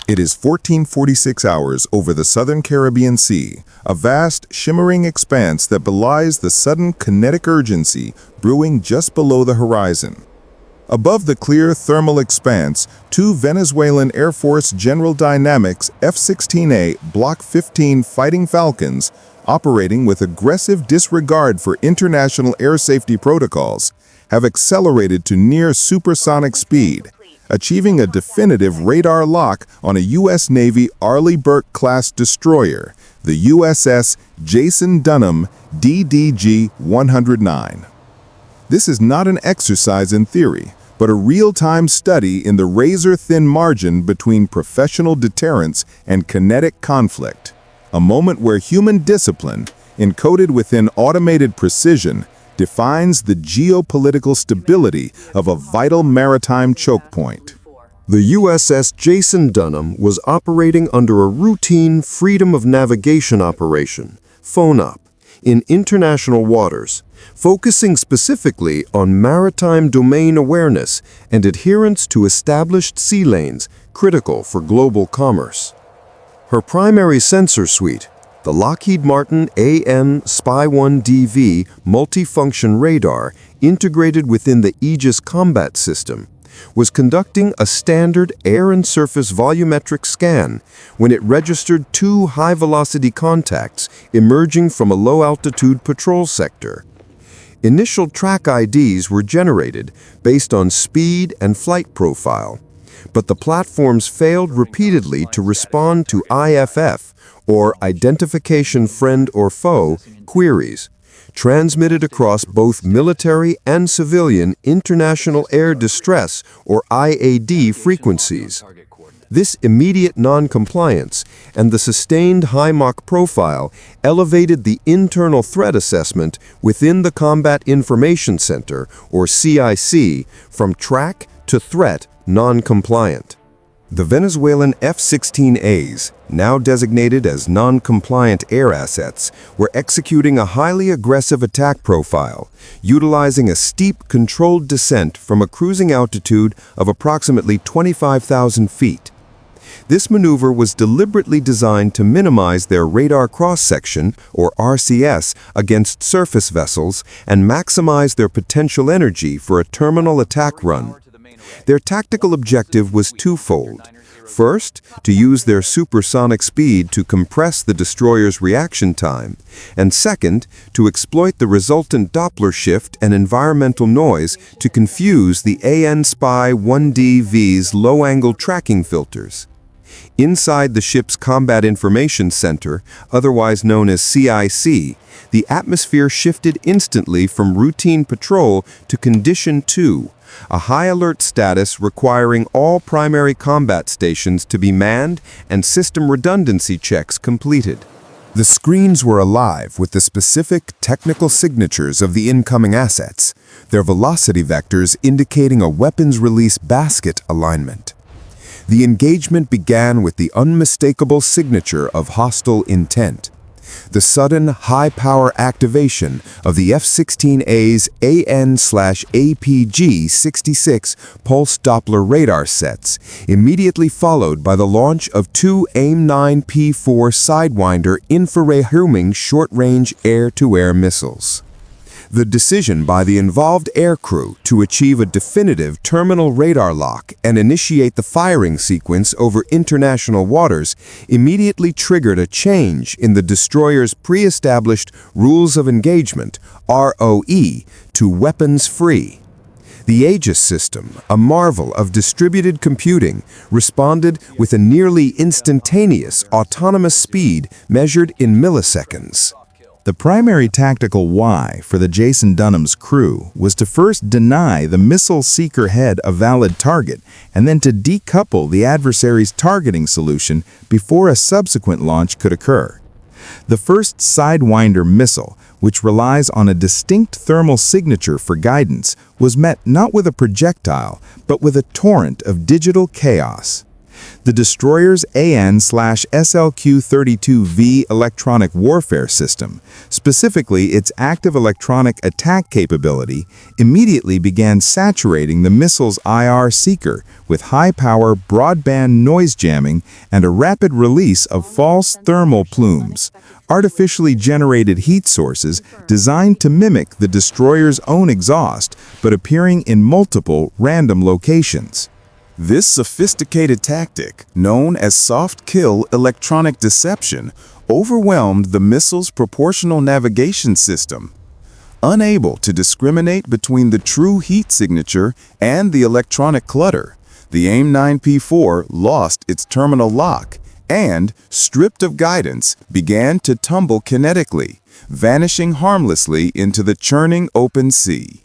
It is 1446 hours over the southern Caribbean Sea, a vast, shimmering expanse that belies the sudden kinetic urgency brewing just below the horizon. Above the clear thermal expanse, two Venezuelan Air Force General Dynamics F-16A Block 15 Fighting Falcons, operating with aggressive disregard for international air safety protocols, have accelerated to near supersonic speed, achieving a definitive radar lock on a U.S. Navy Arleigh Burke-class destroyer, the USS Jason Dunham DDG-109. This is not an exercise in theory, but a real-time study in the razor-thin margin between professional deterrence and kinetic conflict, a moment where human discipline, encoded within automated precision, defines the geopolitical stability of a vital maritime choke point. The USS Jason Dunham was operating under a routine Freedom of Navigation operation, FONOP, in international waters, focusing specifically on maritime domain awareness and adherence to established sea lanes critical for global commerce. Her primary sensor suite, the Lockheed Martin AN/SPY-1DV multifunction radar integrated within the Aegis combat system, was conducting a standard air and surface volumetric scan when it registered two high-velocity contacts emerging from a low-altitude patrol sector. Initial track IDs were generated based on speed and flight profile, but the platforms failed repeatedly to respond to IFF, or Identification Friend or Foe, queries, transmitted across both military and civilian International Air Distress, or IAD, frequencies. This immediate non-compliance and the sustained high Mach profile elevated the internal threat assessment within the Combat Information Center, or CIC, from track to threat non-compliant. The Venezuelan F-16As, now designated as non-compliant air assets, were executing a highly aggressive attack profile, utilizing a steep, controlled descent from a cruising altitude of approximately 25,000 feet. This maneuver was deliberately designed to minimize their radar cross-section, or RCS, against surface vessels and maximize their potential energy for a terminal attack run. Their tactical objective was twofold. First, to use their supersonic speed to compress the destroyer's reaction time, and second, to exploit the resultant Doppler shift and environmental noise to confuse the AN/SPY-1DV's low-angle tracking filters. Inside the ship's Combat Information Center, otherwise known as CIC, the atmosphere shifted instantly from routine patrol to Condition 2, a high-alert status requiring all primary combat stations to be manned and system redundancy checks completed. The screens were alive with the specific technical signatures of the incoming assets, their velocity vectors indicating a weapons release basket alignment. The engagement began with the unmistakable signature of hostile intent. The sudden high-power activation of the F-16A's AN/APG-66 pulse Doppler radar sets, immediately followed by the launch of two AIM-9P4 Sidewinder infrared homing short-range air-to-air missiles. The decision by the involved aircrew to achieve a definitive terminal radar lock and initiate the firing sequence over international waters immediately triggered a change in the destroyer's pre-established Rules of Engagement, ROE, to weapons-free. The Aegis system, a marvel of distributed computing, responded with a nearly instantaneous autonomous speed measured in milliseconds. The primary tactical why for the Jason Dunham's crew was to first deny the missile seeker head a valid target and then to decouple the adversary's targeting solution before a subsequent launch could occur. The first Sidewinder missile, which relies on a distinct thermal signature for guidance, was met not with a projectile, but with a torrent of digital chaos. The destroyer's AN/SLQ-32V electronic warfare system, specifically its active electronic attack capability, immediately began saturating the missile's IR seeker with high-power broadband noise jamming and a rapid release of false thermal plumes, artificially generated heat sources designed to mimic the destroyer's own exhaust, but appearing in multiple random locations. This sophisticated tactic, known as soft-kill electronic deception, overwhelmed the missile's proportional navigation system. Unable to discriminate between the true heat signature and the electronic clutter, the AIM-9P4 lost its terminal lock and, stripped of guidance, began to tumble kinetically, vanishing harmlessly into the churning open sea.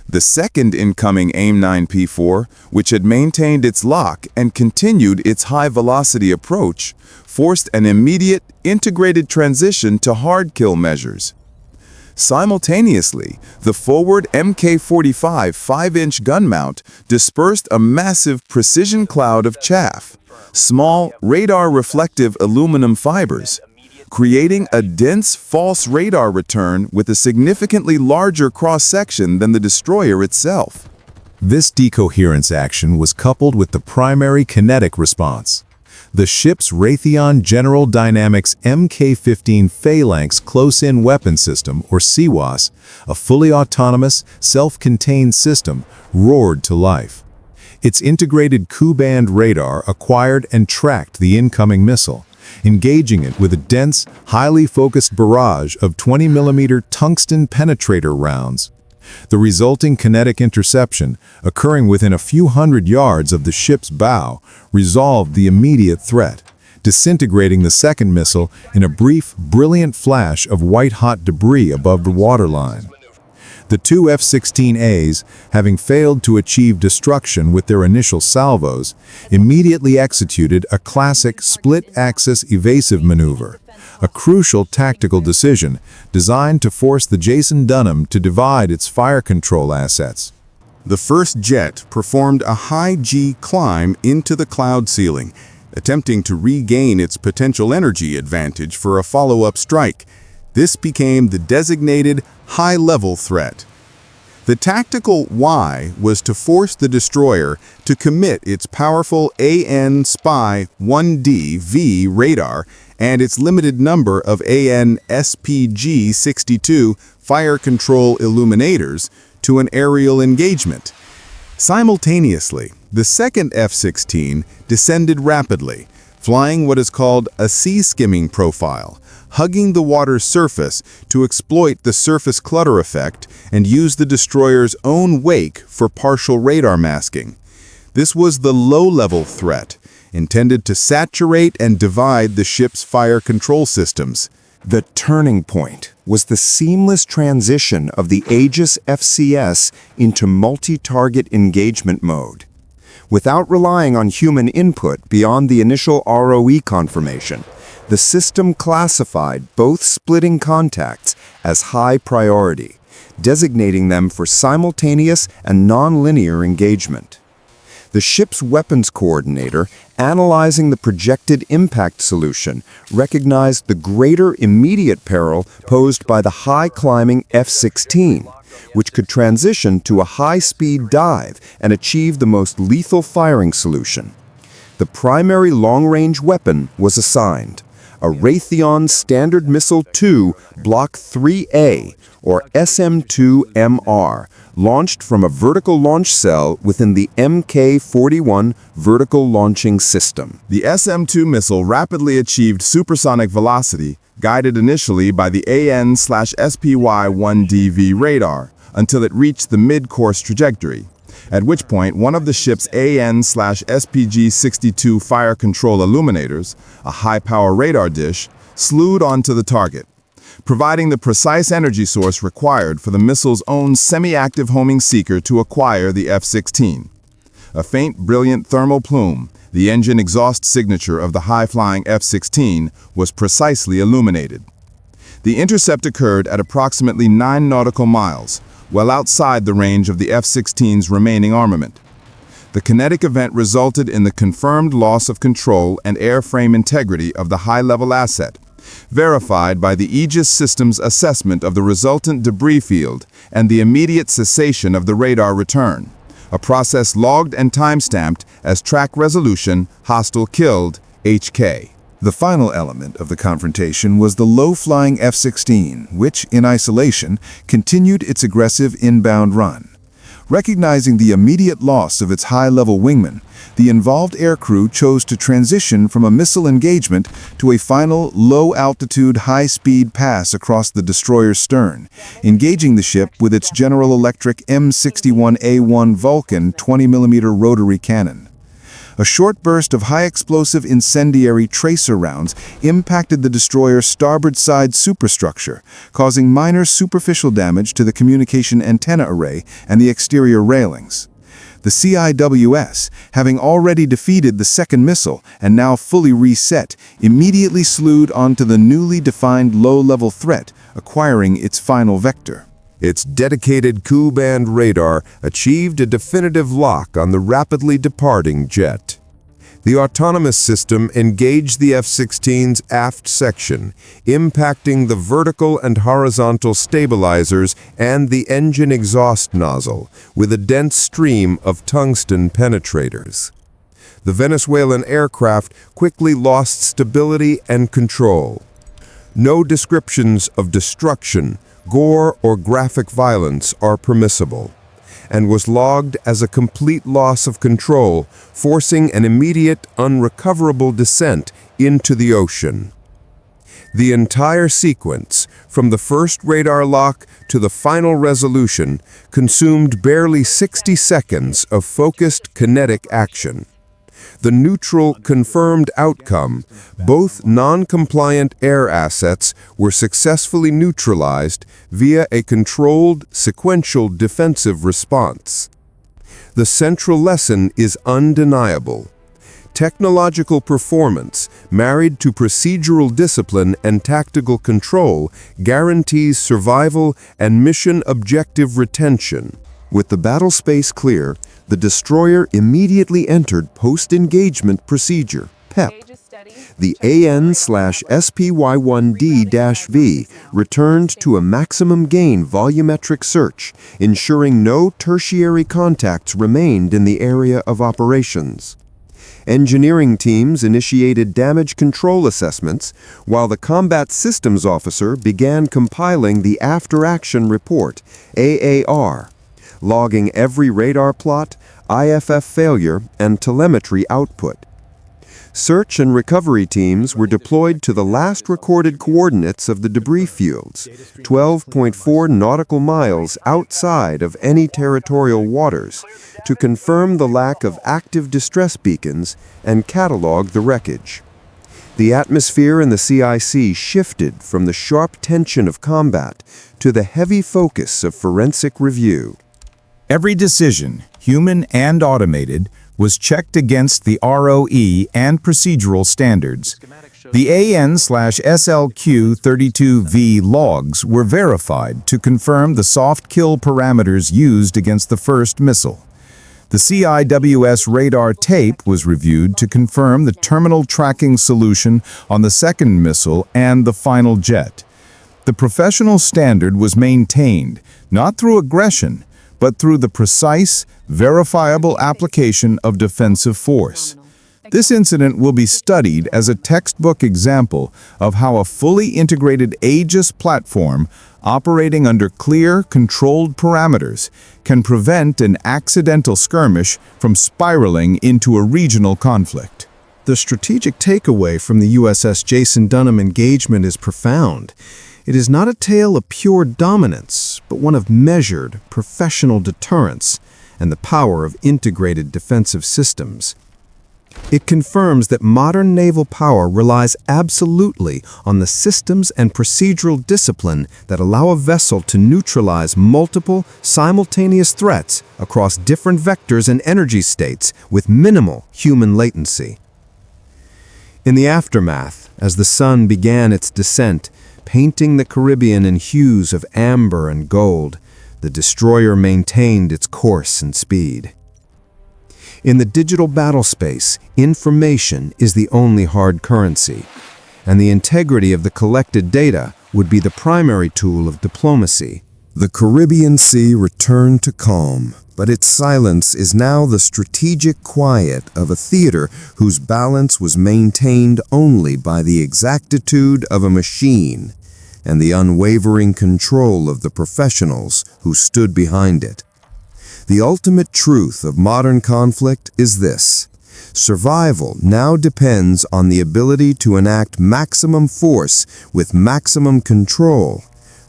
The second incoming AIM-9P4, which had maintained its lock and continued its high-velocity approach, forced an immediate, integrated transition to hard-kill measures. Simultaneously, the forward Mk-45 5-inch gun mount dispersed a massive precision cloud of chaff, small, radar-reflective aluminum fibers, creating a dense false radar return with a significantly larger cross-section than the destroyer itself. This decoherence action was coupled with the primary kinetic response. The ship's Raytheon General Dynamics Mk-15 Phalanx Close-In Weapon System, or CIWS, a fully autonomous, self-contained system, roared to life. Its integrated Ku-band radar acquired and tracked the incoming missile, engaging it with a dense, highly focused barrage of 20mm tungsten penetrator rounds. The resulting kinetic interception, occurring within a few hundred yards of the ship's bow, resolved the immediate threat, disintegrating the second missile in a brief, brilliant flash of white-hot debris above the waterline. The two F-16As, having failed to achieve destruction with their initial salvos, immediately executed a classic split-axis evasive maneuver, a crucial tactical decision designed to force the Jason Dunham to divide its fire control assets. The first jet performed a high-G climb into the cloud ceiling, attempting to regain its potential energy advantage for a follow-up strike. This became the designated high-level threat. The tactical Y was to force the destroyer to commit its powerful AN-SPY-1D-V radar and its limited number of AN-SPG-62 fire control illuminators to an aerial engagement. Simultaneously, the second F-16 descended rapidly, flying what is called a sea-skimming profile, hugging the water's surface to exploit the surface clutter effect and use the destroyer's own wake for partial radar masking. This was the low-level threat, intended to saturate and divide the ship's fire control systems. The turning point was the seamless transition of the Aegis FCS into multi-target engagement mode. Without relying on human input beyond the initial ROE confirmation, the system classified both splitting contacts as high priority, designating them for simultaneous and non-linear engagement. The ship's weapons coordinator, analyzing the projected impact solution, recognized the greater immediate peril posed by the high-climbing F-16, which could transition to a high-speed dive and achieve the most lethal firing solution. The primary long-range weapon was assigned, a Raytheon Standard Missile 2 Block 3A, or SM-2MR, launched from a vertical launch cell within the Mk-41 vertical launching system. The SM-2 missile rapidly achieved supersonic velocity, guided initially by the AN/SPY-1DV radar, until it reached the mid-course trajectory, at which point one of the ship's AN/SPG-62 fire control illuminators, a high-power radar dish, slewed onto the target, providing the precise energy source required for the missile's own semi-active homing seeker to acquire the F-16. A faint, brilliant thermal plume, the engine exhaust signature of the high-flying F-16, was precisely illuminated. The intercept occurred at approximately 9 nautical miles, well outside the range of the F-16's remaining armament. The kinetic event resulted in the confirmed loss of control and airframe integrity of the high-level asset, verified by the Aegis system's assessment of the resultant debris field and the immediate cessation of the radar return, a process logged and timestamped as track resolution, hostile killed, HK. The final element of the confrontation was the low-flying F-16, which, in isolation, continued its aggressive inbound run. Recognizing the immediate loss of its high-level wingman, the involved aircrew chose to transition from a missile engagement to a final low-altitude, high-speed pass across the destroyer's stern, engaging the ship with its General Electric M61A1 Vulcan 20mm rotary cannon. A short burst of high-explosive incendiary tracer rounds impacted the destroyer's starboard side superstructure, causing minor superficial damage to the communication antenna array and the exterior railings. The CIWS, having already defeated the second missile and now fully reset, immediately slewed onto the newly defined low-level threat, acquiring its final vector. Its dedicated Ku-band radar achieved a definitive lock on the rapidly departing jet. The autonomous system engaged the F-16's aft section, impacting the vertical and horizontal stabilizers and the engine exhaust nozzle with a dense stream of tungsten penetrators. The Venezuelan aircraft quickly lost stability and control. No descriptions of destruction, gore, or graphic violence are permissible, and was logged as a complete loss of control, forcing an immediate, unrecoverable descent into the ocean. The entire sequence, from the first radar lock to the final resolution, consumed barely 60 seconds of focused kinetic action. The neutral, confirmed outcome, both non-compliant air assets were successfully neutralized via a controlled, sequential defensive response. The central lesson is undeniable. Technological performance, married to procedural discipline and tactical control, guarantees survival and mission objective retention. With the battle space clear, the destroyer immediately entered post-engagement procedure, PEP. The AN/SPY1D-V returned to a maximum gain volumetric search, ensuring no tertiary contacts remained in the area of operations. Engineering teams initiated damage control assessments, while the Combat Systems Officer began compiling the After-Action Report, AAR, logging every radar plot, IFF failure, and telemetry output. Search and recovery teams were deployed to the last recorded coordinates of the debris fields, 12.4 nautical miles outside of any territorial waters, to confirm the lack of active distress beacons and catalog the wreckage. The atmosphere in the CIC shifted from the sharp tension of combat to the heavy focus of forensic review. Every decision, human and automated, was checked against the ROE and procedural standards. The AN/SLQ-32V logs were verified to confirm the soft kill parameters used against the first missile. The CIWS radar tape was reviewed to confirm the terminal tracking solution on the second missile and the final jet. The professional standard was maintained, not through aggression, but through the precise, verifiable application of defensive force. This incident will be studied as a textbook example of how a fully integrated Aegis platform, operating under clear, controlled parameters, can prevent an accidental skirmish from spiraling into a regional conflict. The strategic takeaway from the USS Jason Dunham engagement is profound. It is not a tale of pure dominance, but one of measured, professional deterrence and the power of integrated defensive systems. It confirms that modern naval power relies absolutely on the systems and procedural discipline that allow a vessel to neutralize multiple, simultaneous threats across different vectors and energy states with minimal human latency. In the aftermath, as the sun began its descent, painting the Caribbean in hues of amber and gold, the destroyer maintained its course and speed. In the digital battle space, information is the only hard currency, and the integrity of the collected data would be the primary tool of diplomacy. The Caribbean Sea returned to calm, but its silence is now the strategic quiet of a theater whose balance was maintained only by the exactitude of a machine and the unwavering control of the professionals who stood behind it. The ultimate truth of modern conflict is this: survival now depends on the ability to enact maximum force with maximum control,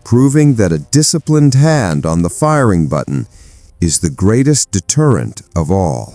proving that a disciplined hand on the firing button is the greatest deterrent of all.